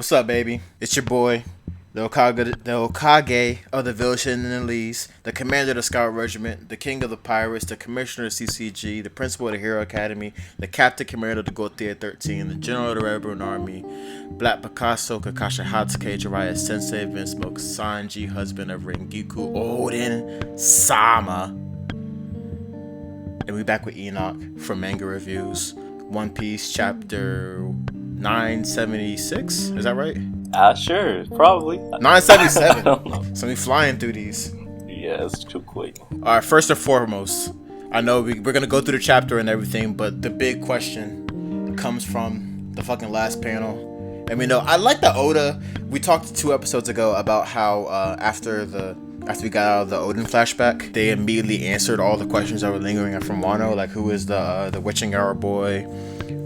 What's up, baby? It's your boy, the Okage of the Village Hidden in the Lees, the commander of the Scout Regiment, the king of the pirates, the commissioner of CCG, the principal of the Hero Academy, the captain commander of the Gothia 13, the general of the Red Moon Army, Black Picasso, Kakashi Hatsuke, Jiraiya Sensei, Vince Smoke, Sanji, husband of Rengoku, Odin, Sama. And we back with Enoch from Manga Reviews, One Piece chapter 976, is that right? Sure, probably. 977. So we flying through these. Yeah, it's too quick. Alright, first and foremost, I know we're gonna go through the chapter and everything, but the big question comes from the fucking last panel. And we know, I like the Oda. We talked 2 episodes ago about how after we got out of the Odin flashback, they immediately answered all the questions that were lingering from Wano, like who is the witching hour boy,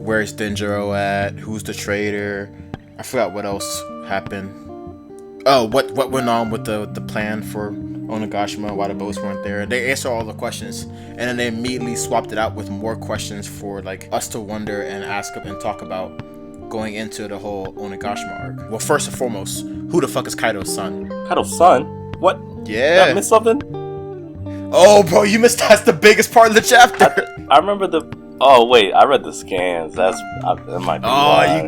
where's Denjiro at, who's the traitor. I forgot what else happened. Oh, what went on with the plan for Onigashima, why the boats weren't there. They answered all the questions, and then they immediately swapped it out with more questions for like us to wonder and ask and talk about going into the whole Onigashima arc. Well, first and foremost, who the fuck is Kaido's son? Kaido's son? What? Yeah. Did I miss something? Oh, bro, you missed. That's the biggest part of the chapter. I remember the... Oh, wait, I read the scans. That might be why.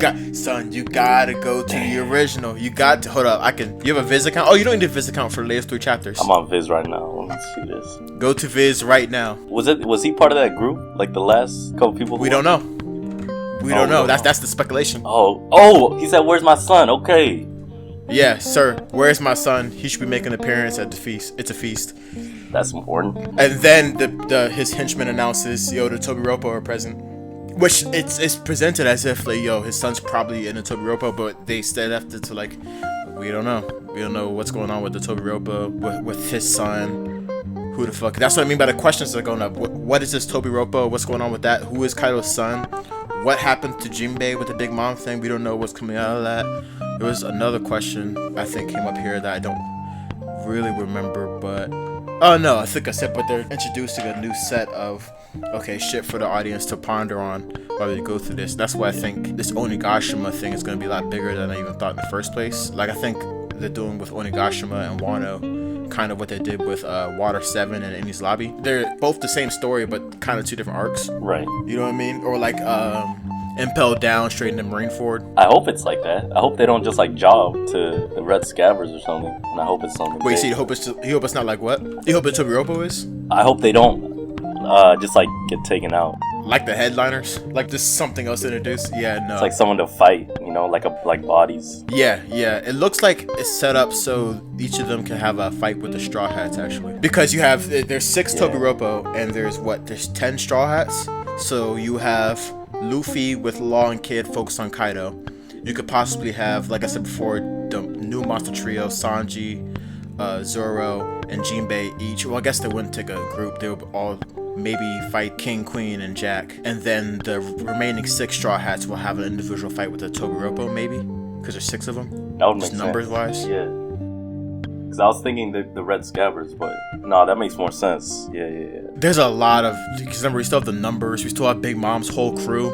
You gotta go to the original. You got to, hold up, you have a Viz account? Oh, you don't need a Viz account for the latest 3 chapters. I'm on Viz right now. Let me see this. Go to Viz right now. Was he part of that group? Like the last couple people? We don't know. We don't know. That's the speculation. Oh, he said, where's my son? Okay. Yeah, sir, where's my son? He should be making an appearance at the feast. It's a feast. That's important. And then his henchman announces, yo, the Tobiropo are present. Which it's presented as if like, yo, his son's probably in the Tobiropo, but they still left it to like, we don't know. We don't know what's going on with the Tobiropo, with his son. Who the fuck? That's what I mean by the questions that are going up. What is this Tobiropo? What's going on with that? Who is Kaido's son? What happened to Jinbei with the Big Mom thing? We don't know what's coming out of that. There was another question I think came up here that I don't really remember, but oh no, I think I said, but they're introducing a new set of shit for the audience to ponder on while we go through this. That's why I think this Onigashima thing is going to be a lot bigger than I even thought in the first place. Like I think they're doing with Onigashima and Wano kind of what they did with Water 7 and Enies Lobby. They're both the same story, but kind of 2 different arcs. Right. You know what I mean? Or like Impel Down straight into Marineford. I hope it's like that. I hope they don't just like job to the Red Scabbers or something. And I hope it's something. Wait, so you hope it's not like what? You hope it's Tobiropo is? I hope they don't just like get taken out. Like the headliners? Like this something else introduced? Yeah, no. It's like someone to fight, like bodies. Yeah. It looks like it's set up so each of them can have a fight with the Straw Hats actually. Because there's 6 Tobiropo and there's 10 Straw Hats. So you have Luffy with Law and Kid focused on Kaido. You could possibly have, like I said before, the new monster trio, Sanji, Zoro, and Jinbei each. Well, I guess they wouldn't take a group. They would all maybe fight King, Queen, and Jack. And then the remaining 6 Straw Hats will have an individual fight with the Tobiropo, maybe? Because there's 6 of them. That would make sense. Numbers-wise. Yeah. Because I was thinking the Red Scabbers, but no, that makes more sense. Yeah. There's a lot of... Because remember, we still have the numbers. We still have Big Mom's whole crew.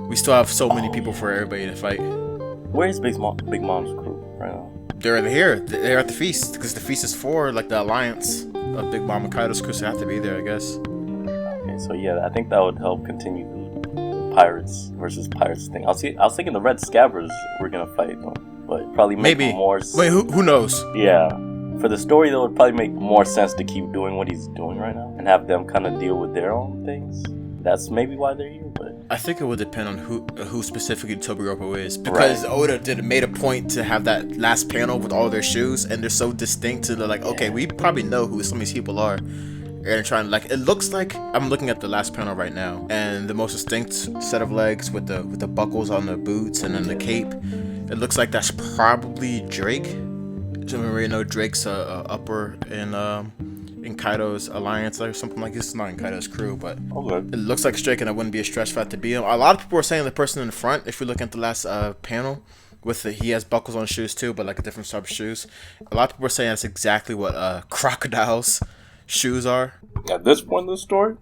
We still have so many people for everybody to fight. Where is Big Mom's crew right now? They're here. They're at the feast. Because the feast is for, like, the alliance of Big Mom and Kaido's crew, so they have to be there, I guess. Okay, so yeah, I think that would help continue the Pirates versus Pirates thing. I was thinking the Red Scabbers were going to fight them, but probably maybe more... Wait, who knows? Yeah. For the story, though, it would probably make more sense to keep doing what he's doing right now and have them kind of deal with their own things. That's maybe why they're here, but... I think it would depend on who specifically Tobiropo is. Because right. Oda made a point to have that last panel with all their shoes, and they're so distinct, and they're like, okay, we probably know who some of these people are. And they're trying to, like, it looks like, I'm looking at the last panel right now, and the most distinct set of legs with the buckles on the boots and then the cape, it looks like that's probably Drake. So we already know Drake's upper in Kaido's alliance or something like this. It's not in Kaido's crew, but It looks like Drake, and it wouldn't be a stretch for that to be him. A lot of people are saying the person in the front, if we look at the last panel, he has buckles on shoes too, but like a different type of shoes. A lot of people are saying that's exactly what Crocodile's shoes are. At this point in the story,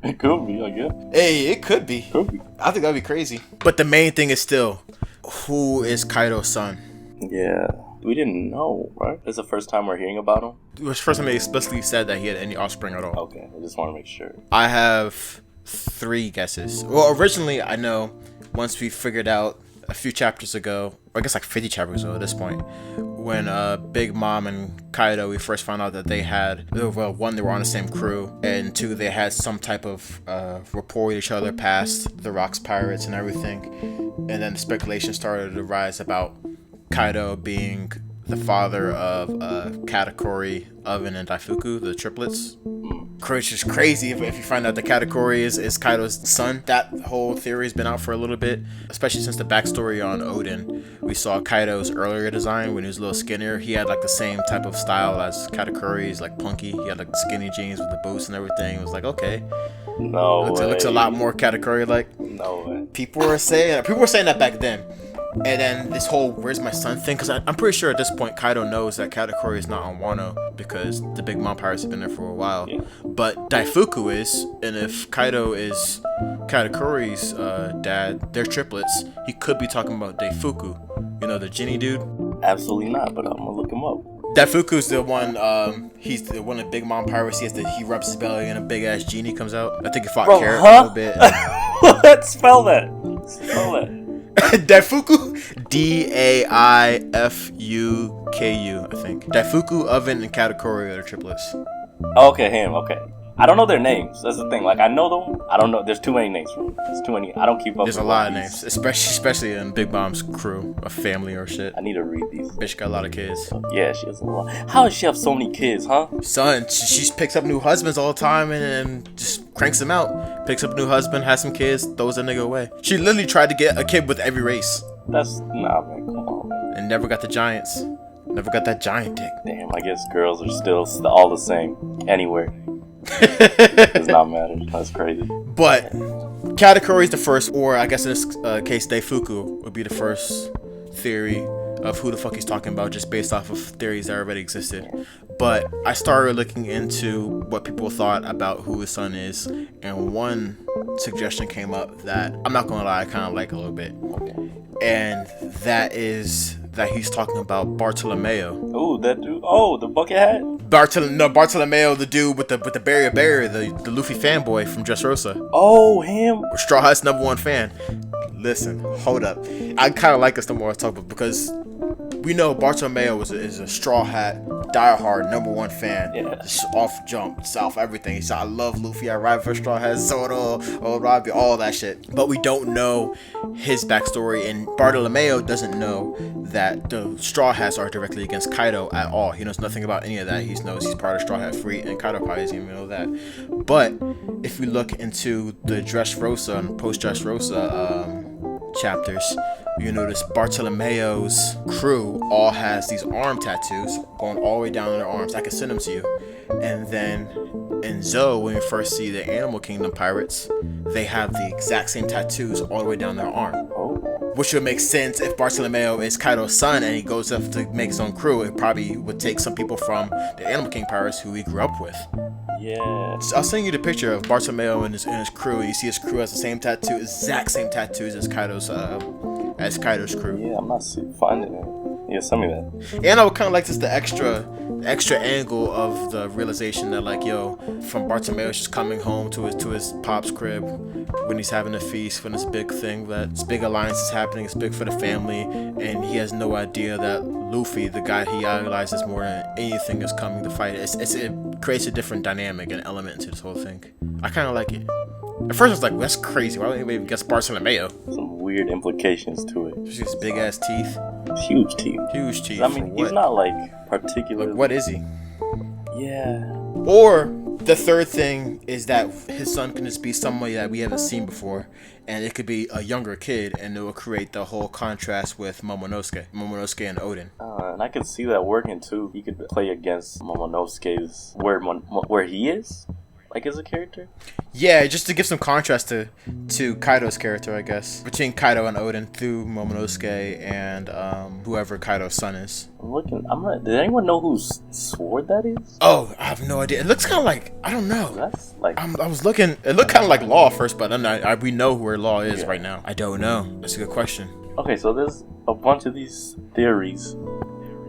it could be, I guess. Hey, it could be. I think that'd be crazy. But the main thing is still, who is Kaido's son? Yeah. We didn't know, right? It's the first time we're hearing about him? It was the first time they explicitly said that he had any offspring at all. Okay, I just want to make sure. I have 3 guesses. Well, originally, I know once we figured out a few chapters ago, or I guess like 50 chapters ago at this point, when Big Mom and Kaido, we first found out that they had, well, 1, they were on the same crew, and 2, they had some type of rapport with each other past the Rocks Pirates and everything. And then the speculation started to rise about Kaido being the father of Katakuri, Oven, and Daifuku, the triplets. Which is crazy if you find out that Katakuri is Kaido's son. That whole theory has been out for a little bit, especially since the backstory on Odin. We saw Kaido's earlier design when he was a little skinnier. He had like the same type of style as Katakuri's, like punky. He had like skinny jeans with the boots and everything. It was like, okay. No way. It looks a lot more Katakuri-like. No way. People were saying that back then. And then this whole "where's my son" thing, because I'm pretty sure at this point Kaido knows that Katakuri is not on Wano because the Big Mom Pirates have been there for a while. Yeah. But Daifuku is, and if Kaido is Katakuri's dad, they're triplets. He could be talking about Daifuku, you know, the genie dude. Absolutely not, but I'm gonna look him up. Daifuku's the one. He's the one of the Big Mom Pirates. He rubs his belly and a big ass genie comes out. I think he fought Carrot a little bit. What? Spell that. Spell that. Daifuku, Daifuku, I think. Daifuku, Oven, and Katakuri are the triplets. Okay, him. Okay, I don't know their names. That's the thing. Like I know them. I don't know. There's too many names for them. There's too many. I don't keep up. There's a lot of names, especially in Big Mom's crew, a family or shit. I need to read these. Bitch got a lot of kids. Yeah, she has a lot. How does she have so many kids, huh? Son, she picks up new husbands all the time and just cranks them out. Picks up a new husband, has some kids, throws a nigga away. She literally tried to get a kid with every race. That's nah, man. Come on, man. And never got the giants. Never got that giant dick. Damn, I guess girls are still all the same anywhere. It does not matter. That's crazy. But Katakuri is the first, or I guess in this case, Daifuku would be the first theory of who the fuck he's talking about, just based off of theories that already existed. But I started looking into what people thought about who his son is, and one suggestion came up that I'm not gonna lie, I kind of like a little bit, and that is that he's talking about Bartolomeo. Oh, that dude. Oh, the bucket hat. Bartolomeo, the dude with the barrier, the Luffy fanboy from Dressrosa. Oh, him. Straw Hat's #1 fan. Listen, hold up. I kind of like this the more I talk about, because we know Bartolomeo is a Straw Hat diehard #1 fan. Yeah. Just off jump, south everything. He said, I love Luffy, I ride for Straw Hat, Zoro, Robbie, all that shit. But we don't know his backstory, and Bartolomeo doesn't know that the Straw Hats are directly against Kaido at all. He knows nothing about any of that. He knows he's part of Straw Hat Fleet, and Kaido probably doesn't even know that. But if we look into the Dressrosa and post-Dressrosa chapters, you notice Bartolomeo's crew all has these arm tattoos going all the way down their arms. I can send them to you. And then in Zoe, when we first see the Animal Kingdom pirates, they have the exact same tattoos all the way down their arm. Which would make sense if Bartolomeo is Kaido's son and he goes up to make his own crew. It probably would take some people from the Animal King pirates who he grew up with. Yeah. So I'll send you the picture of Bartolomeo and his crew. You see his crew has the same tattoo, exact same tattoos as Kaido's crew. Yeah, I'm not finding it. Yeah, send me that. And I would kind of like just the extra angle of the realization that, like, yo, from Bartolomeo's just coming home to his pop's crib when he's having a feast, when this big thing, that this big alliance is happening, it's big for the family, and he has no idea that Luffy, the guy he idolizes more than anything, is coming to fight. It creates a different dynamic and element to this whole thing. I kind of like it. At first I was like, well, that's crazy. Why would anybody guess Bartolomeo? Some weird implications to it. Just his big ass teeth. Huge teeth. Huge teeth. I mean, he's not like particular. Like, what is he? Yeah. Or the third thing is that his son can just be somebody that we haven't seen before, and it could be a younger kid, and it will create the whole contrast with Momonosuke and Odin. And I could see that working too. He could play against Momonosuke's where he is, like, as a character. Yeah, just to give some contrast to Kaido's character, I guess, between Kaido and Odin through Momonosuke and whoever Kaido's son is. Did anyone know whose sword that is? Oh, I have no idea. It looks kind of like, I don't know. That's like, I was looking. It looked kind of like Law first, but we know who Law is right now. I don't know. That's a good question. Okay, so there's a bunch of these theories.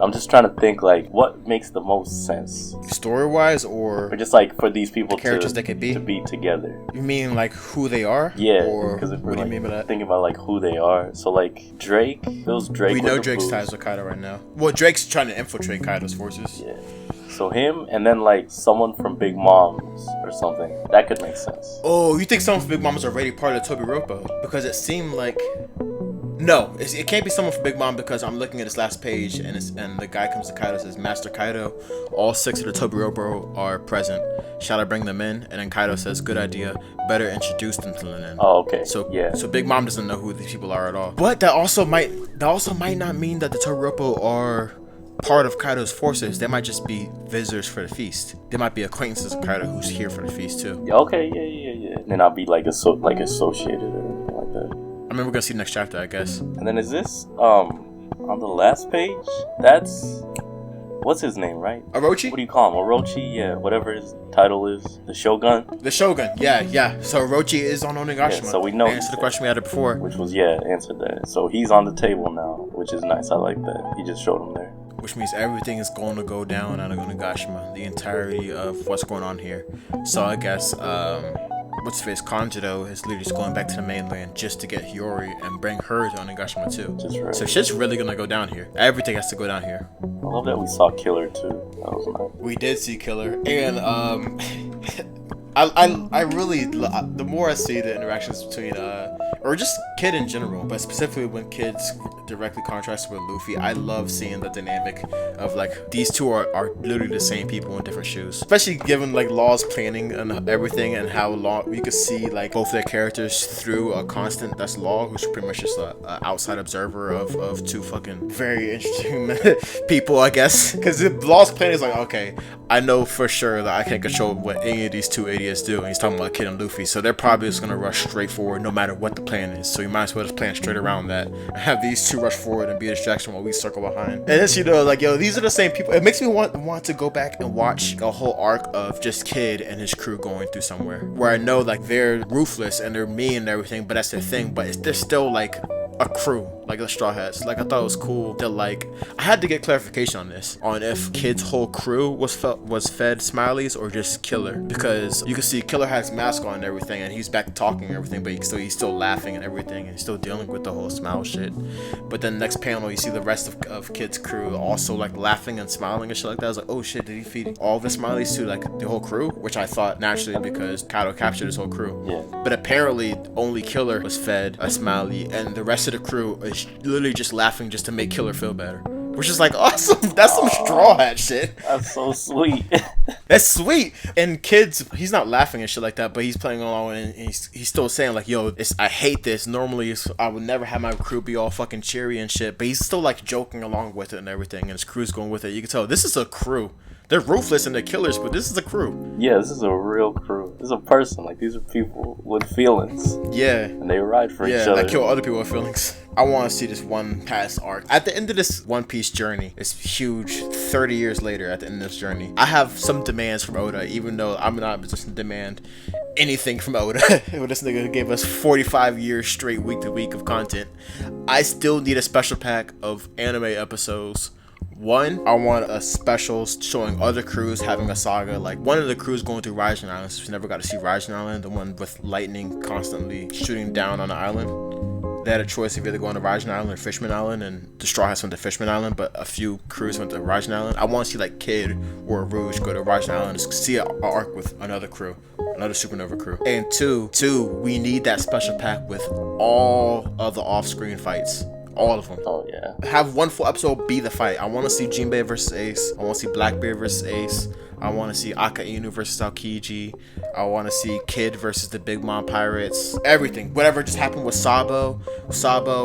I'm just trying to think, like, what makes the most sense? Story-wise, or just, like, for these people characters that could be? To be together. You mean, like, who they are? Yeah, or because if we're, what do you mean by that? Thinking about, like, who they are. So, like, Drake, those Drake. We know Drake's ties with Kaido right now. Well, Drake's trying to infiltrate Kaido's forces. Yeah. So him, and then, like, someone from Big Mom's or something. That could make sense. Oh, you think someone from Big Mom is already part of Tobi Roppo? Because it seemed like... No, it can't be someone from Big Mom, because I'm looking at this last page, and the guy comes to Kaido and says, Master Kaido, all 6 of the Tobi Roppo are present. Shall I bring them in? And then Kaido says, good idea. Better introduce them to Linen. Oh, okay. So yeah. So Big Mom doesn't know who these people are at all. But that also might not mean that the Tobi Roppo are part of Kaido's forces. They might just be visitors for the feast. They might be acquaintances of Kaido who's here for the feast too. Okay, yeah. Then I'll be like associated or anything like that. I mean, we're gonna see next chapter, I guess. And then is this on the last page? That's what's his name, right? Orochi? What do you call him? Orochi? Yeah, whatever his title is. The Shogun? The Shogun, yeah. So Orochi is on Onigashima. Yeah, so we know. Answer the question we had before. Which was, answered that. So he's on the table now, which is nice. I like that. He just showed him there. Which means everything is going to go down on Onigashima. The entirety of what's going on here. So I guess, what's his face? Kanjiro is literally just going back to the mainland just to get Hiyori and bring her to Onigashima too. Just right. So shit's really gonna go down here. Everything has to go down here. I love that we saw Killer too. That was nice. We did see Killer, and I really, the more I see the interactions between or just Kid in general, but specifically when Kid's directly contrasted with Luffy, I love seeing the dynamic of like these two are literally the same people in different shoes, especially given like Law's planning and everything, and how Law, you could see like both their characters through a constant, that's Law, who's pretty much just a outside observer of two fucking very interesting people, I guess, because Law's plan is like, okay, I know for sure that I can't control what any of these two idiots do, and he's talking about Kid and Luffy, so they're probably just gonna rush straight forward no matter what the plan is. So you might as well just plan straight around that, have these two rush forward and be a distraction while we circle behind. And it's, you know, like, yo, these are the same people. It makes me want to go back and watch a whole arc of just Kid and his crew going through somewhere where I know like they're ruthless and they're mean and everything, but that's their thing, but they're still like a crew, like the Straw Hats. Like, I thought it was cool that, like, I had to get clarification on this, on if Kid's whole crew was fed Smileys or just Killer, because you can see Killer has his mask on and everything, and he's back talking and everything, but he's still laughing and everything, and he's still dealing with the whole smile shit. But then next panel, you see the rest of Kid's crew also like laughing and smiling and shit like that. I was like, oh shit, did he feed all the Smileys to like the whole crew? Which I thought naturally, because Kaido captured his whole crew. Yeah. But apparently only Killer was fed a Smiley, and the rest of the crew is literally just laughing just to make Killer feel better. Which is like awesome. That's some Straw Hat shit. That's so sweet. That's sweet. And Kid's, he's not laughing and shit like that, but he's playing along and he's still saying like, yo, I hate this. Normally I would never have my crew be all fucking cheery and shit, but he's still like joking along with it and everything, and his crew's going with it. You can tell this is a crew. They're ruthless and they're killers, but this is a crew. Yeah, this is a real crew. This is a person. Like, these are people with feelings. Yeah. And they ride for each other. Yeah, that kill other people with feelings. I want to see this one past arc. At the end of this One Piece journey, it's huge. 30 years later, at the end of this journey, I have some demands from Oda, even though I'm not just to demand anything from Oda. This nigga gave us 45 years straight, week to week of content. I still need a special pack of anime episodes. One, I want a special showing other crews having a saga, like one of the crews going through Raijin Island, so we never got to see Raijin Island, the one with lightning constantly shooting down on the island. They had a choice of either going to Raijin Island or Fishman Island, and the Straw Hats went to Fishman Island, but a few crews went to Raijin Island. I want to see like Kid or Rouge go to Raijin Island and see an arc with another crew, another supernova crew. And two, we need that special pack with all of the off-screen fights. All of them. Oh, yeah. Have one full episode be the fight. I want to see Jinbei versus Ace. I want to see Blackbeard versus Ace. I want to see Akainu versus Aokiji. I want to see Kid versus the Big Mom Pirates. Everything. Whatever just happened with Sabo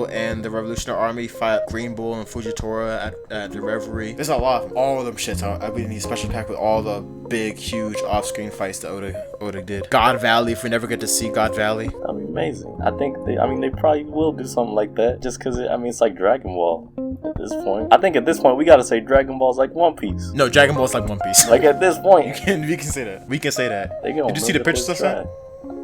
and the Revolutionary Army fight Green Bull and Fujitora at the Reverie. There's a lot of them. All of them shits. I really need a special pack with all the big, huge off-screen fights that Oda did. God Valley, if we never get to see God Valley. That'd be amazing. I think they probably will do something like that, just because, it's like Dragon Ball at this point. I think at this point, we gotta say Dragon Ball's like One Piece. No, Dragon Ball's like One Piece. Like, at this point. We can say that. We can say that. Did you see the pictures of that?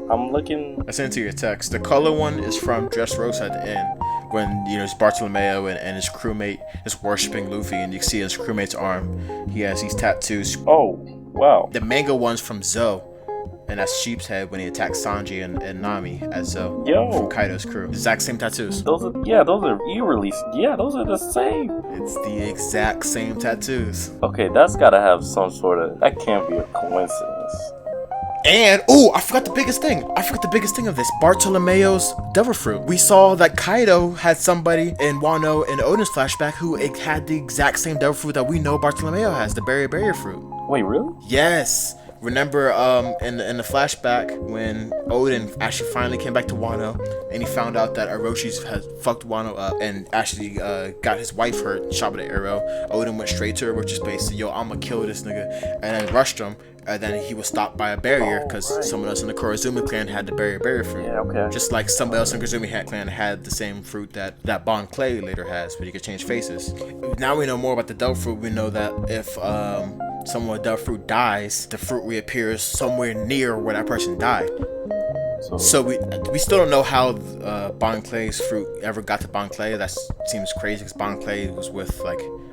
I'm looking. I sent it to your text. The color one is from Dressrosa at the end, when it's Bartolomeo and his crewmate is worshiping Luffy, and you can see his crewmate's arm. He has these tattoos. Oh, wow. The manga one's from Zo, and that's Sheep's Head when he attacks Sanji and Nami as Zo from Kaido's crew. Exact same tattoos. Those are e-release. Yeah, those are the same. It's the exact same tattoos. Okay, that's gotta have some sort of. That can't be a coincidence. And I forgot the biggest thing. Of this. Bartolomeo's devil fruit. We saw that Kaido had somebody in Wano in Odin's flashback who had the exact same devil fruit that we know Bartolomeo has, the berry fruit. Wait, really? Yes. Remember in the flashback when Odin actually finally came back to Wano and he found out that Orochi's had fucked Wano up and actually got his wife hurt, shot with an arrow. Odin went straight to Orochi's base, said, yo, I'ma kill this nigga, and then rushed him. And then he was stopped by a barrier because someone else in the Korazumi clan had the berry fruit. Yeah, okay. Just like somebody else in the Korazumi clan had the same fruit that Bon Clay later has, but he could change faces. Now we know more about the devil fruit. We know that if someone with devil fruit dies, the fruit reappears somewhere near where that person died. So we still don't know how Bon Clay's fruit ever got to Bon Clay. That seems crazy because Bon Clay was with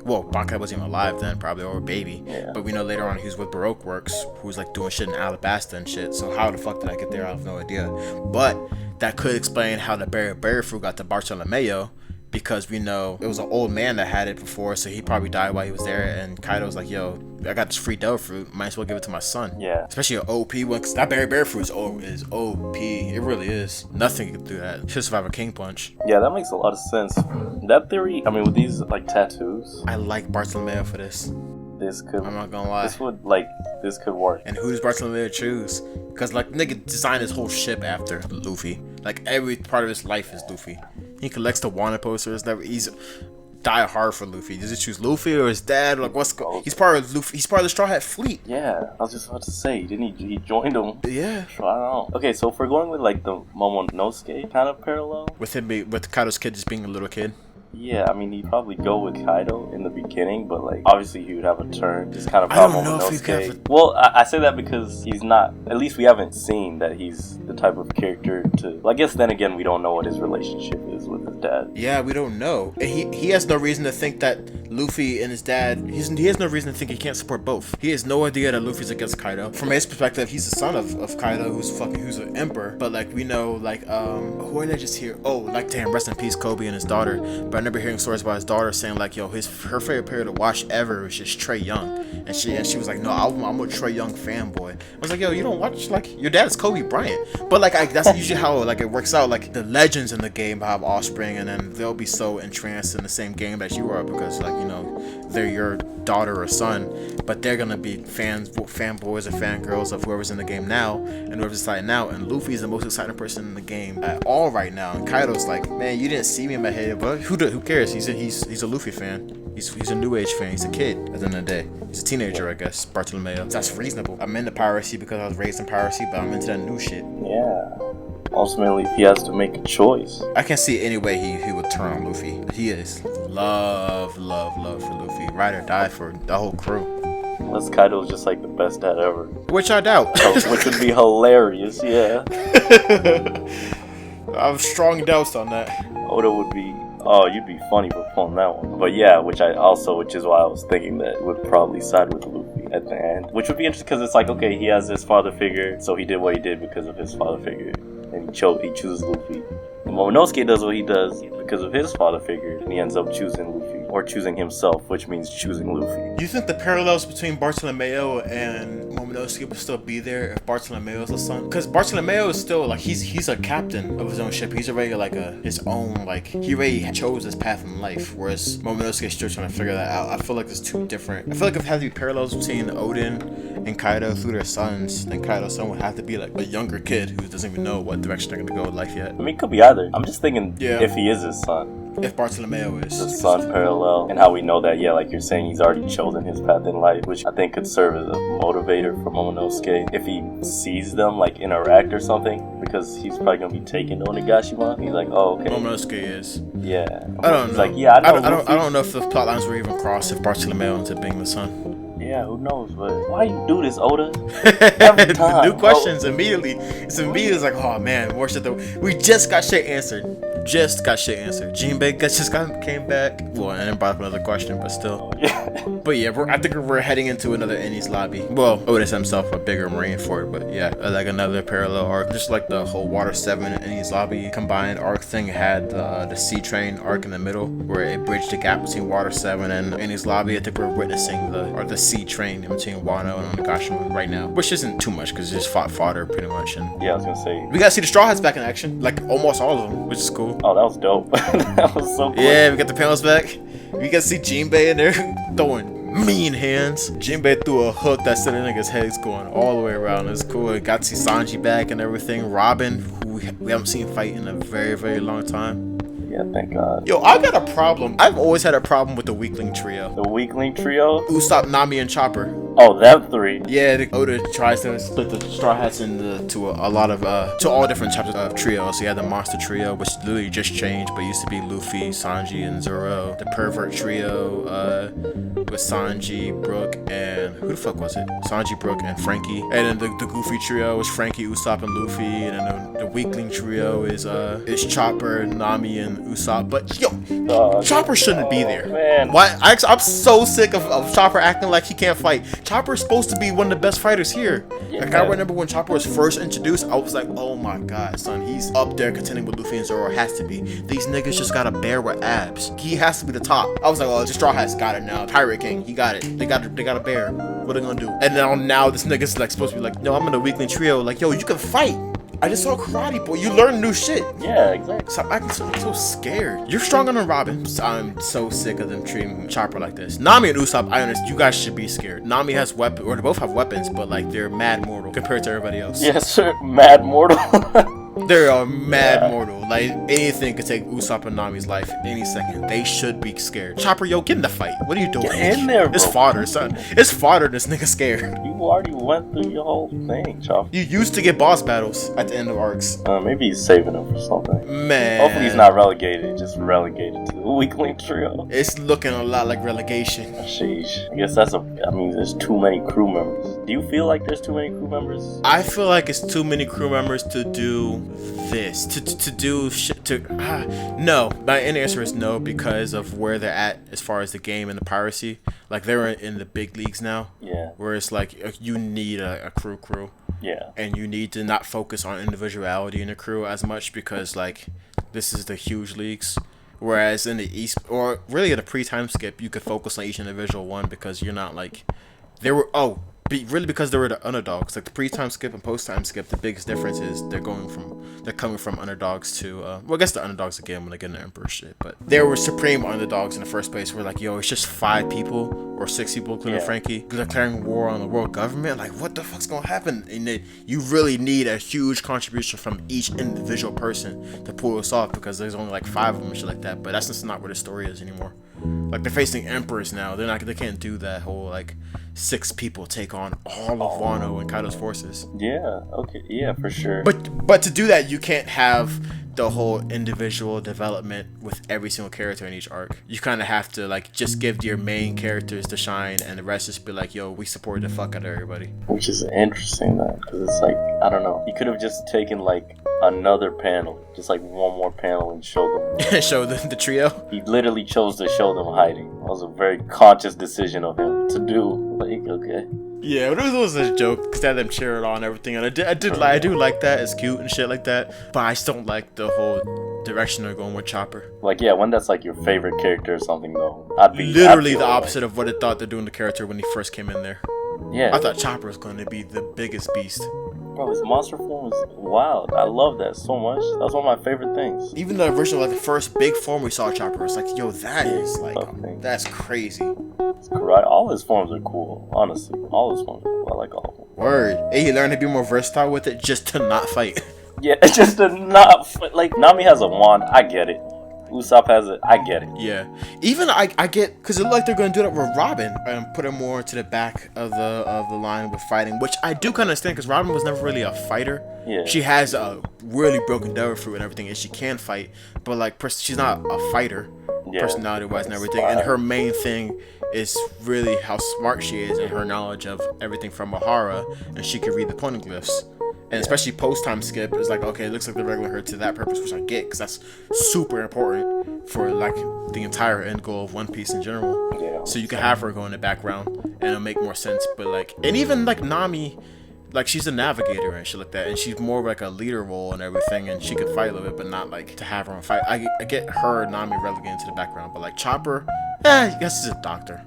Bon Clay wasn't even alive then, probably, or a baby. Yeah. But we know later on he was with Baroque Works, who was doing shit in Alabasta and shit. So how the fuck did I get there? I have no idea. But that could explain how the berry fruit got to Bartolomeo, because we know it was an old man that had it before, so he probably died while he was there. And Kaido was like, yo, I got this free devil fruit, might as well give it to my son. Yeah. Especially an OP one, because that berry fruit is OP. It really is. Nothing can do that. Should survive a king punch. Yeah, that makes a lot of sense. That theory, I mean, with these tattoos, I like Bartolomeo for this. I'm not gonna lie. This could work. And who's Bartolomeo choose? Because nigga designed his whole ship after Luffy. Every part of his life is Luffy. He collects the Wano posters. He's die hard for Luffy. Does he choose Luffy or his dad? He's part of Luffy. He's part of the Straw Hat Fleet. Yeah, I was just about to say, didn't he joined them? Yeah. So I don't know. Okay, so if we're going with the Momonosuke kind of parallel, with Kaido's kid just being a little kid. Yeah, I mean, he'd probably go with Kaido in the beginning, but obviously he would have a turn. Just kind of I don't know if you can. Well, I say that because he's not. At least we haven't seen that he's the type of character to. Well, I guess then again, we don't know what his relationship is with his dad. Yeah, we don't know. He has no reason to think that Luffy and his dad. He has no reason to think he can't support both. He has no idea that Luffy's against Kaido. From his perspective, he's the son of Kaido, who's an emperor. But we know who did I just hear? Oh, damn, rest in peace, Kobe and his daughter. But I remember hearing stories about his daughter saying yo, her favorite player to watch ever was just Trae Young, and she was like, no, I'm a Trae Young fanboy. I was like, yo, you don't watch your dad is Kobe Bryant, but that's usually how it works out. The legends in the game have offspring, and then they'll be so entranced in the same game that you are because they're your daughter or son, but they're gonna be fanboys or fangirls of whoever's in the game now and whoever's excited now. And Luffy's the most exciting person in the game at all right now, and Kaido's like, man, you didn't see me in my head, but who cares? He's a Luffy fan. He's a new age fan. He's a kid at the end of the day. He's a teenager, I guess. Bartolomeo. That's reasonable. I'm into piracy because I was raised in piracy, but I'm into that new shit. Yeah. Ultimately, he has to make a choice. I can't see any way he would turn on Luffy. He is love for Luffy. Ride or die for the whole crew. Unless Kaido's just the best dad ever. Which I doubt. Which would be hilarious, yeah. I have strong doubts on that. Oda would be... Oh, you'd be funny for pulling that one. But yeah, which is why I was thinking that it would probably side with Luffy at the end. Which would be interesting because it's okay, he has his father figure, so he did what he did because of his father figure. And he chooses Luffy. And Momonosuke does what he does because of his father figure, and he ends up choosing Luffy. Or choosing himself, which means choosing Luffy. Do you think the parallels between Bartolomeo and Momonosuke would still be there if Bartolomeo is the son? Because Bartolomeo is still he's a captain of his own ship. He's already his own he already chose his path in life. Whereas Momonosuke is still trying to figure that out. I feel there's two different. I feel if there had to be parallels between Odin and Kaido through their sons, then Kaido's son would have to be a younger kid who doesn't even know what direction they're gonna go in life yet. I mean, it could be either. I'm just thinking if he is his son. If Bartolomeo is the son parallel, and how we know that, like you're saying, he's already chosen his path in life, which I think could serve as a motivator for Momonosuke if he sees them interact or something, because he's probably gonna be taken to Onigashima. He's like, oh, okay. Momonosuke is. Yeah. I don't know. He's like, yeah, I don't know if the plot lines were even crossed if Bartolomeo ends up being the son. Yeah, who knows? But why you do this, Oda? Every time. New questions immediately. It's immediately oh man, more shit. We just got shit answered. just got shit answered. Jinbei came back. Well, and then brought up another question, but still. But yeah, I think we're heading into another Enies lobby. Well, Otis himself a bigger marine for it, but yeah, like another parallel arc. Just like the whole Water 7 and Enies lobby combined arc thing had the Sea Train arc in the middle, where it bridged the gap between Water 7 and Enies lobby. I think we're witnessing the Sea Train in between Wano and Onigashima right now, which isn't too much because it's just fodder pretty much. And yeah, I was gonna say we gotta see the Straw Hats back in action, like almost all of them, which is cool. Oh, that was dope. That was so cool. Yeah, we got the panels back. We got to see Jinbei in there throwing mean hands. Jinbei threw a hook that sent a nigga's heads going all the way around. It's cool. We got to see Sanji back and everything. Robin, who we haven't seen fight in a very, very long time. Yeah, thank God. Yo, I got a problem. I've always had a problem with the weakling trio. The weakling trio? Usopp, Nami, and Chopper. Oh, them three. Yeah, Oda tries to split the Straw Hats to a lot of to all different types of trios. So you had the Monster Trio, which literally just changed, but used to be Luffy, Sanji, and Zoro. The Pervert Trio with Sanji, Brook, and who the fuck was it? Sanji, Brook, and Frankie. And then the Goofy Trio was Frankie, Usopp, and Luffy. And then the Weakling Trio is Chopper, Nami, and Usopp. But yo, Chopper shouldn't be there. Man. Why? I'm so sick of Chopper acting like he can't fight. Chopper's supposed to be one of the best fighters here. Yeah, like I remember when Chopper was first introduced, I was like, oh my god, son, he's up there contending with Luffy and Zoro. Has to be. These niggas just got a bear with abs. He has to be the top. I was like, oh, the Straw Hats got it now. Pirate King, he got it. They got a bear. What are they gonna do? And now this nigga's like supposed to be like, no, I'm in the Weakling Trio. Like, yo, you can fight. I just saw Karate Boy. You learn new shit. Yeah, exactly. Stop acting so scared. You're stronger than Robin. I'm so sick of them treating Chopper like this. Nami and Usopp, I understand. You guys should be scared. Nami has weapons, or they both have weapons, but like they're mad mortal compared to everybody else. Yes, sir. Mad mortal. They are mad mortal. Like anything could take Usopp and Nami's life any second. They should be scared. Chopper, yo, get in the fight. What are you doing? Get in there, bro. It's fodder, son. It's fodder. This nigga scared. You already went through your whole thing, Chopper. You used to get boss battles at the end of arcs. Maybe he's saving him for something. Man. Hopefully he's not relegated. Just relegated to the Weakling Trio. It's looking a lot like relegation. Sheesh. I guess there's too many crew members. Do you feel like there's too many crew members? I feel like it's too many crew members to do this. To do shit no. My answer is no because of where they're at as far as the game and the piracy. Like they're in the big leagues now. Yeah. Where it's like you need a crew. Yeah. And you need to not focus on individuality in the crew as much because like this is the huge leagues. Whereas in the East, or really in a pre-time skip, you could focus on each individual one because you're not like really because they were the underdogs. Like the pre-time skip and post-time skip, the biggest difference is they're coming from underdogs to well, I guess the underdogs again when they get into Emperor shit, but they were supreme underdogs in the first place. We're like, yo, it's just 5 people or 6 people, including Frankie, declaring war on the world government. Like, what the fuck's gonna happen? And you really need a huge contribution from each individual person to pull this off because there's only like 5 of them and shit like that. But that's just not where the story is anymore. Like they're facing emperors now. They can't do that whole like 6 people take on all of Wano and Kaido's forces. Yeah, okay, yeah, for sure. But to do that, you can't have the whole individual development with every single character in each arc. You kind of have to like just give your main characters to shine, and the rest just be like, yo, we support the fuck out of everybody. Which is interesting, then, because it's like, I don't know. You could have just taken like another panel, just like one more panel, and showed them. Show the trio. He literally chose to show them hiding. That was a very conscious decision of him to do. Like, okay. Yeah, but it was a joke because they had them cheer it on and everything, and I do like that. It's cute and shit like that, but I just don't like the whole direction they're going with Chopper. Like, yeah, when that's like your favorite character or something, though, I'd be literally the opposite of what I thought they're doing the character when he first came in there. Yeah, I thought Chopper was going to be the biggest beast. Bro, his monster form is wild. I love that so much. That's one of my favorite things. Even the original, like the first big form we saw Chopper, was like, yo, that is like, that's crazy. It's right. All his forms are cool, honestly. All his forms are cool. I like all of them. Word. Hey, he learned to be more versatile with it just to not fight. Yeah, just to not fight. Like, Nami has a wand. I get it. Usopp has it. I get it. Yeah. Even I get, because it looked like they're going to do that with Robin and put her more to the back of the line with fighting, which I do kind of understand because Robin was never really a fighter. Yeah. She has a really broken devil fruit and everything, and she can fight, but like she's not a fighter, personality-wise and everything. And her main thing is really how smart she is and her knowledge of everything from Ohara, and she can read the poneglyphs. And especially post-time skip is like, okay, it looks like the regular her to that purpose, which I get, because that's super important for like the entire end goal of One Piece in general. Yeah. So you can have her go in the background and it'll make more sense. But like, and even like Nami, like she's a navigator and shit like that, and she's more like a leader role and everything, and she could fight a little bit, but not like to have her on fight. I get her, Nami, relegated into the background, but like Chopper, I guess he's a doctor.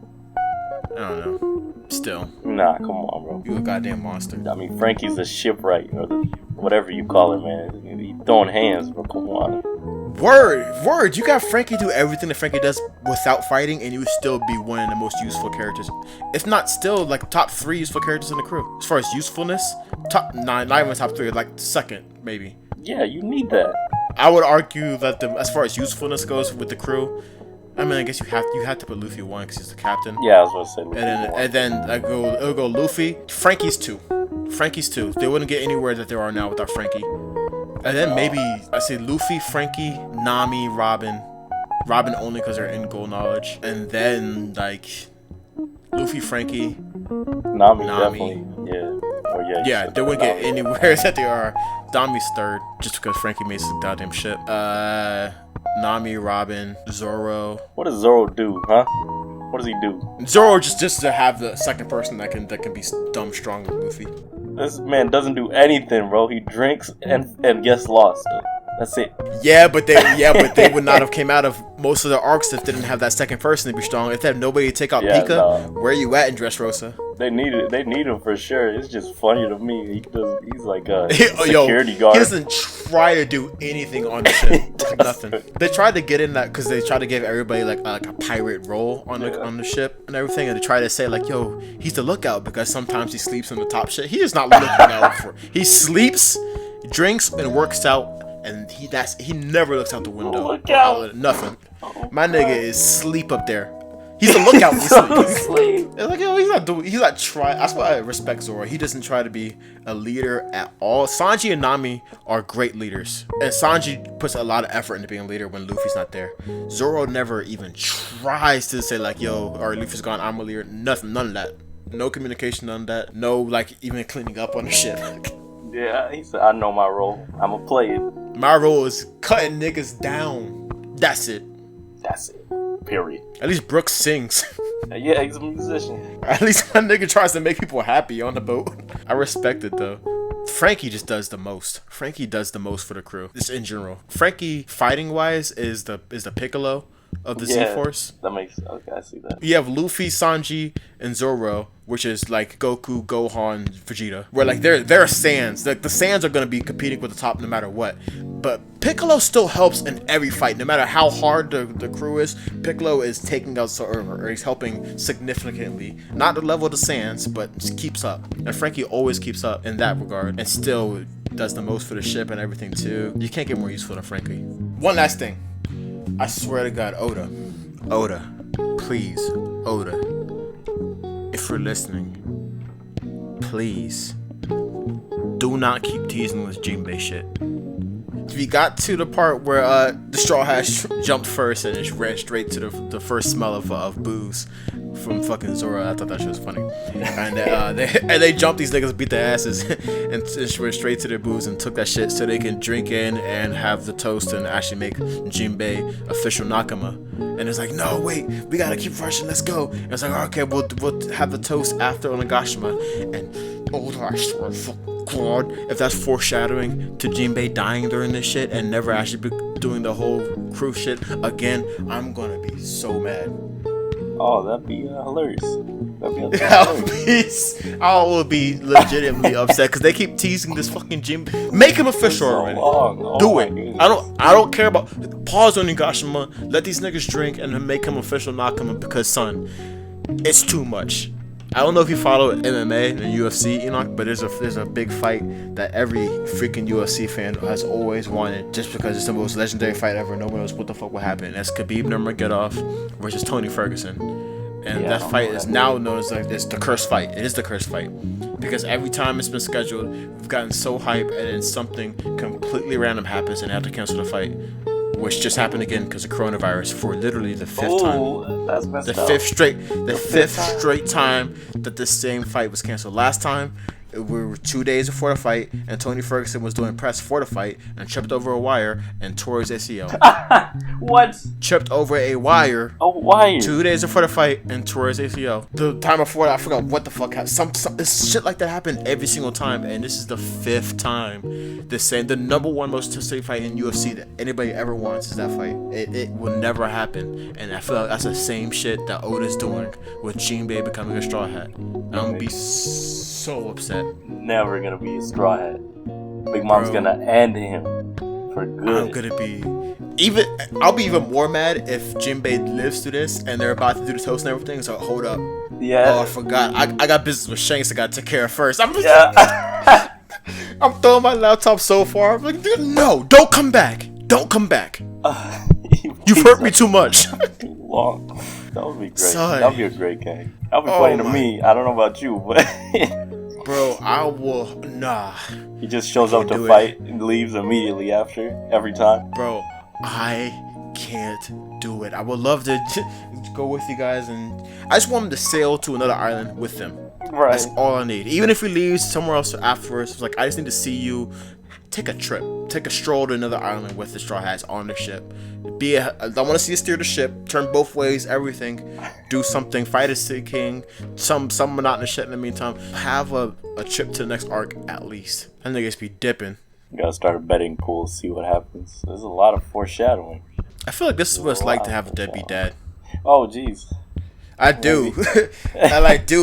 I don't know. Still. Nah, come on, bro. You a goddamn monster. I mean, Frankie's a shipwright, or whatever you call it, man. He throwing hands, bro. Come on. Word. You got Frankie do everything that Frankie does without fighting, and you would still be one of the most useful characters. If not, still like top 3 useful characters in the crew. As far as usefulness, top 9, not even top 3, like second maybe. Yeah, you need that. I would argue that as far as usefulness goes with the crew, I mean, I guess you have to put Luffy 1 because he's the captain. Yeah, I was gonna say Luffy. And then it'll go Luffy. Frankie's 2. They wouldn't get anywhere that there are now without Frankie. And then maybe I say Luffy, Frankie, Nami, Robin only because they're in gold knowledge. And then like Luffy, Frankie, Nami. Definitely. Yeah. Oh yeah. They wouldn't get anywhere that they are. Nami's 3rd just because Frankie made some goddamn shit. Nami, Robin, Zoro. What does Zoro do, huh? What does he do? Zoro just to have the second person that can be dumb strong with Luffy. This man doesn't do anything, bro. He drinks and gets lost. That's it. Yeah, but they would not have came out of most of the arcs if they didn't have that second person to be strong. If they have nobody to take out Pika, where are you at in Dressrosa? They need him for sure. It's just funny to me. He's like a security guard. He doesn't try to do anything on the ship. Nothing. They tried to get in that because they tried to give everybody like a pirate role on the ship and everything, and they try to say like, yo, he's the lookout because sometimes he sleeps on the top shit. He is not looking out for. He sleeps, drinks, and works out. And he never looks out the window. Look out. Nothing. My nigga is sleep up there. He's a lookout. He's asleep. It's like, yo, he's not trying. That's why I respect Zoro. He doesn't try to be a leader at all. Sanji and Nami are great leaders, and Sanji puts a lot of effort into being a leader when Luffy's not there. Zoro never even tries to say like, yo, or Luffy's gone, I'm a leader. Nothing, none of that. No communication, none of that. No, like even cleaning up on the ship. Yeah, he said, I know my role. I'ma play it. My role is cutting niggas down. That's it. Period. At least Brooks sings. Yeah, he's a musician. At least my nigga tries to make people happy on the boat. I respect it though. Frankie just does the most. Frankie does the most for the crew. Just in general. Frankie, fighting wise, is the Piccolo of the Z-Force. That makes sense. Okay, I see that. You have Luffy, Sanji, and Zoro, which is like Goku, Gohan, Vegeta. Where like they're Saiyans. Like the Saiyans are gonna be competing with the top no matter what. But Piccolo still helps in every fight, no matter how hard the crew is. Piccolo is taking out or he's helping significantly. Not the level of the Saiyans, but keeps up. And Frankie always keeps up in that regard, and still does the most for the ship and everything too. You can't get more useful than Frankie. One last thing. I swear to God, Oda, please, Oda, if you're listening, please, do not keep teasing this Jinbei shit. We got to the part where the Straw Hat jumped first and it ran straight to the first smell of booze from fucking Zoro. I thought that shit was funny. And they jumped these niggas, beat their asses, and went straight to their booze and took that shit so they can drink in and have the toast and actually make Jinbei official Nakama. And it's like, no, wait, we gotta keep rushing, let's go. And it's like, okay, we'll have the toast after Onigashima. And I swear, fuck God, if that's foreshadowing to Jinbei dying during this shit and never actually be doing the whole crew shit again, I'm gonna be so mad. Oh, that'd be hilarious. I will be legitimately upset because they keep teasing this fucking Jinbei. Make him official already. Do it. Goodness. I don't care about pause on Onigashima. Let these niggas drink and then make him official Nakama because son, it's too much. I don't know if you follow MMA and UFC, Enoch, but there's a big fight that every freaking UFC fan has always wanted, just because it's the most legendary fight ever. No one knows what the fuck will happen. That's Khabib Nurmagomedov versus Tony Ferguson, and that fight is now known as like it's the cursed fight. It is the cursed fight because every time it's been scheduled, we've gotten so hyped, and then something completely random happens and they have to cancel the fight. Which just happened again because of coronavirus for literally the fifth time. That's messed the up. fifth straight time that the same fight was canceled. Last time We were 2 days before the fight, and Tony Ferguson was doing press for the fight and tripped over a wire and tore his ACL. What? Tripped over a wire. A wire? 2 days before the fight and tore his ACL. The time before that, I forgot what the fuck happened. Some shit like that happened every single time, and this is the 5th time. The number one most anticipated fight in UFC that anybody ever wants is that fight. It will never happen, and I feel like that's the same shit that Oda's doing with Jinbei becoming a Straw Hat. I'm gonna be so upset. Never gonna be a Straw Hat. Big Mom's gonna end him for good. I'm gonna be I'll be even more mad if Jinbei lives through this and they're about to do the toast and everything. So hold up. Yeah. Oh, I forgot. I got business with Shanks I gotta take care of first. Yeah. I'm throwing my laptop so far. I'm like, dude, no, don't come back. Don't come back. You've hurt me too much. Long. That would be great. Son. That would be a great game. That would be funny to me. I don't know about you, but bro, I will. Nah. He just shows up to fight and leaves immediately after every time. Bro, I can't do it. I would love to go with you guys, and I just want him to sail to another island with them. Right. That's all I need. Even if we leave somewhere else afterwards, it's like I just need to see you take a trip, take a stroll to another island with the Straw Hats on the ship. I want to see you steer the ship, turn both ways, everything. Do something, fight a Sea King, some monotonous shit in the meantime. Have a trip to the next arc at least. I think it's be dipping. You gotta start a betting pool, see what happens. There's a lot of foreshadowing. I feel like this is what it's like to have a deadbeat dad. Oh, jeez. I do.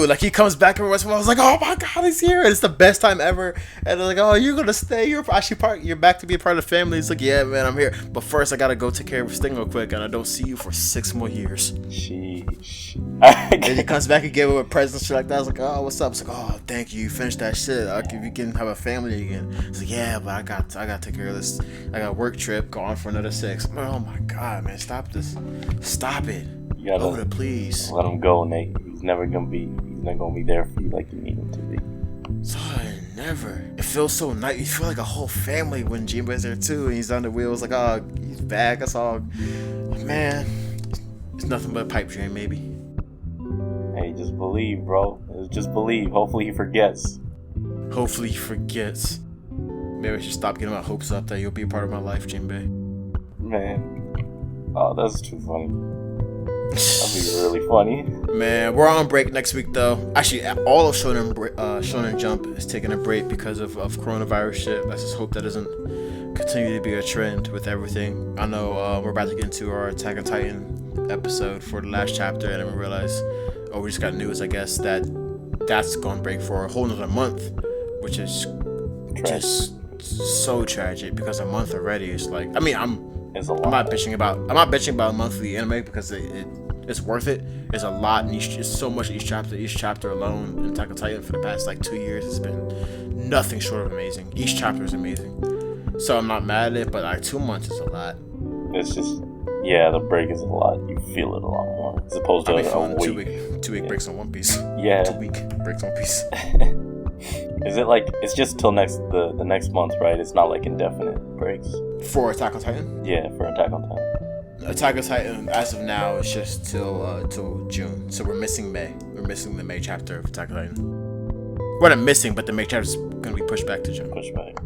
Like, he comes back every once in a while. I was like, oh my god, he's here. And it's the best time ever. And they're like, oh, you're gonna stay. You're back to be a part of the family. It's like, yeah, man, I'm here. But first, I gotta go take care of Sting real quick. And I don't see you for 6 more years. Sheesh. And he comes back and give him a present, shit like that. I was like, oh, what's up? It's like, oh, thank you. You finished that shit. We can have a family again. It's like, yeah, but I gotta take care of this. I got a work trip going for another 6. Oh my god, man, stop this. Stop it. You gotta Oda, please. let him go, Nate. He's not gonna be there for you like you need him to be. Son, never. It feels so nice. You feel like a whole family when Jinbei's there too, and he's on the wheels. Like, oh, he's back. That's all. Man, it's nothing but a pipe dream, maybe. Hey, just believe, bro. Just believe. Hopefully he forgets. Hopefully he forgets. Maybe I should stop getting my hopes up that you'll be a part of my life, Jinbei. Man, oh, that's too funny. That'd be really funny. Man, we're on break next week though. Actually, all of Shonen Jump is taking a break because of coronavirus shit. Let's just hope that doesn't continue to be a trend with everything. I know we're about to get into our Attack on Titan episode for the last chapter, and then we realize, we just got news, I guess, that's going to break for a whole nother month, which is just so tragic because a month already is like, I mean, I'm not bitching about a monthly anime because it's worth it. There's a lot in it's so much each chapter alone in Attack on Titan for the past like 2 years has been nothing short of amazing. Each chapter is amazing, so I'm not mad at it, but like 2 months is a lot. It's just, yeah, the break is a lot. You feel it a lot more as opposed to a week. 2 week breaks on One Piece. Yeah, 2 week breaks on One Piece. Is it like it's just till the next month, right? It's not like indefinite breaks for Attack on Titan? Yeah, for Attack on Titan. Attack on Titan as of now is just till June. So we're missing May. We're missing the May chapter of Attack on Titan. We're not missing, but the May chapter is gonna be pushed back to June. Pushed back.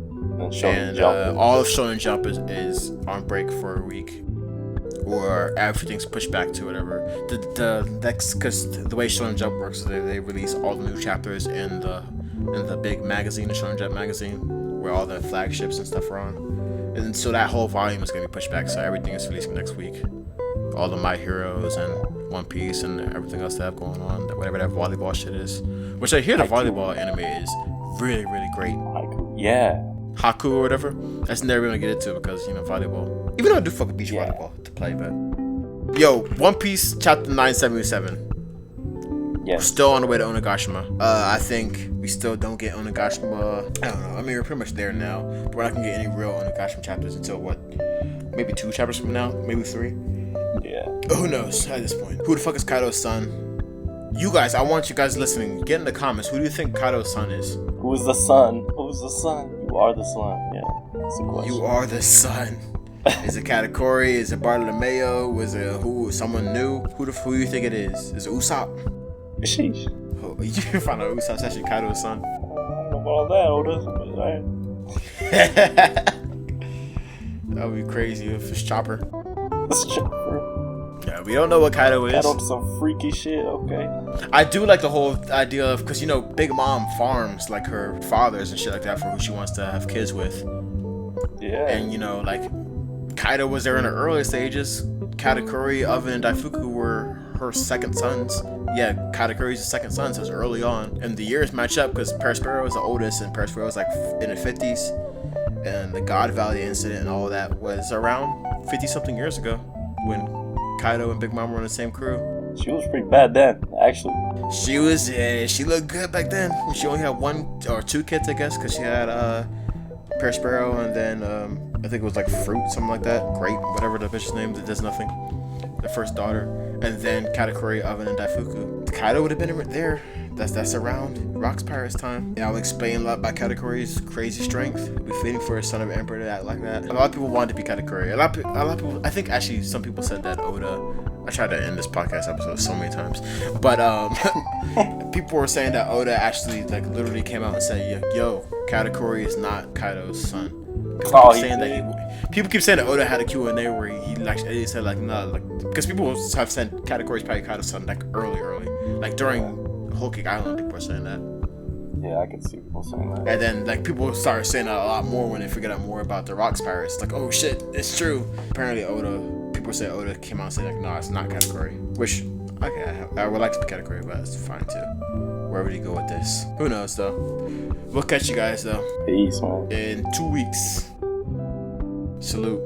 And all of Shonen Jump is on break for a week, or everything's pushed back to whatever. Because the way Shonen Jump works is they release all the new chapters in the big magazine, the Shonen Jump magazine, where all the flagships and stuff are on. And so that whole volume is going to be pushed back, so everything is releasing next week. All the My Heroes and One Piece and everything else they have going on, whatever that volleyball shit is. Which I hear the volleyball anime is really, really great. Yeah. Haku or whatever. That's never going to get into because, volleyball. Even though I do fuck with beach volleyball to play, but... Yo, One Piece chapter 977. Yes. We're still on the way to Onigashima. I think we still don't get Onigashima. I don't know. I mean, we're pretty much there now. But we're not going to get any real Onigashima chapters until what? Maybe 2 chapters from now? Maybe 3? Yeah. Who knows at this point? Who the fuck is Kaido's son? You guys, I want you guys listening. Get in the comments. Who do you think Kaido's son is? Who is the son? Who's the son? You are the son. Yeah. That's the question. You are the son. Is it Katakuri? Is it Bartolomeo? Is it someone new? Who do you think it is? Is it Usopp? Sheesh. Oh, you found out Usopp's actually Kaido's son. I don't know about all that, Oda. Alright. That would be crazy if it's Chopper. It's Chopper. Yeah, we don't know what Kaido is. Kaido some freaky shit, okay. I do like the whole idea of, because, you know, Big Mom farms, like, her fathers and shit like that for who she wants to have kids with. Yeah. And, you know, like, Kaido was there in the earlier stages. Katakuri, Oven, and Daifuku were her second sons. Yeah, Katakuri's the second son, so it's early on. And the years match up because Perspero is the oldest, and Perspero was like in the 50s. And the God Valley incident and all that was around 50-something years ago when Kaido and Big Mom were in the same crew. She was pretty bad then, actually. She was, she looked good back then. She only had 1 or 2 kids, I guess, because she had Perspero and then I think it was like Fruit, something like that. Grape, whatever the bitch's name that does nothing. The first daughter. And then Katakuri, Oven, and Daifuku. Kaido would have been there. That's around Rocks Pirates time. Yeah, I'll explain a lot about Katakuri's crazy strength. It'll be fitting for a son of Emperor to act like that. A lot of people wanted to be Katakuri. A lot of people, I think actually some people said that Oda, I tried to end this podcast episode so many times, but people were saying that Oda actually like literally came out and said, yo, Katakuri is not Kaido's son. People keep saying that Oda had a Q&A where he like said like nah, like because people have said Katakuri's probably Kaido's son like early, like during Whole Cake Island. People are saying that. Yeah, I can see people saying that. And then like people started saying that a lot more when they figured out more about the Rocks Pirates. Like, oh shit, it's true. Apparently people say Oda came out and said like, no, it's not Katakuri. Which okay, I would like to be Katakuri, but it's fine too. Where would he go with this? Who knows though. We'll catch you guys though. Peace, man. In 2 weeks. Salute.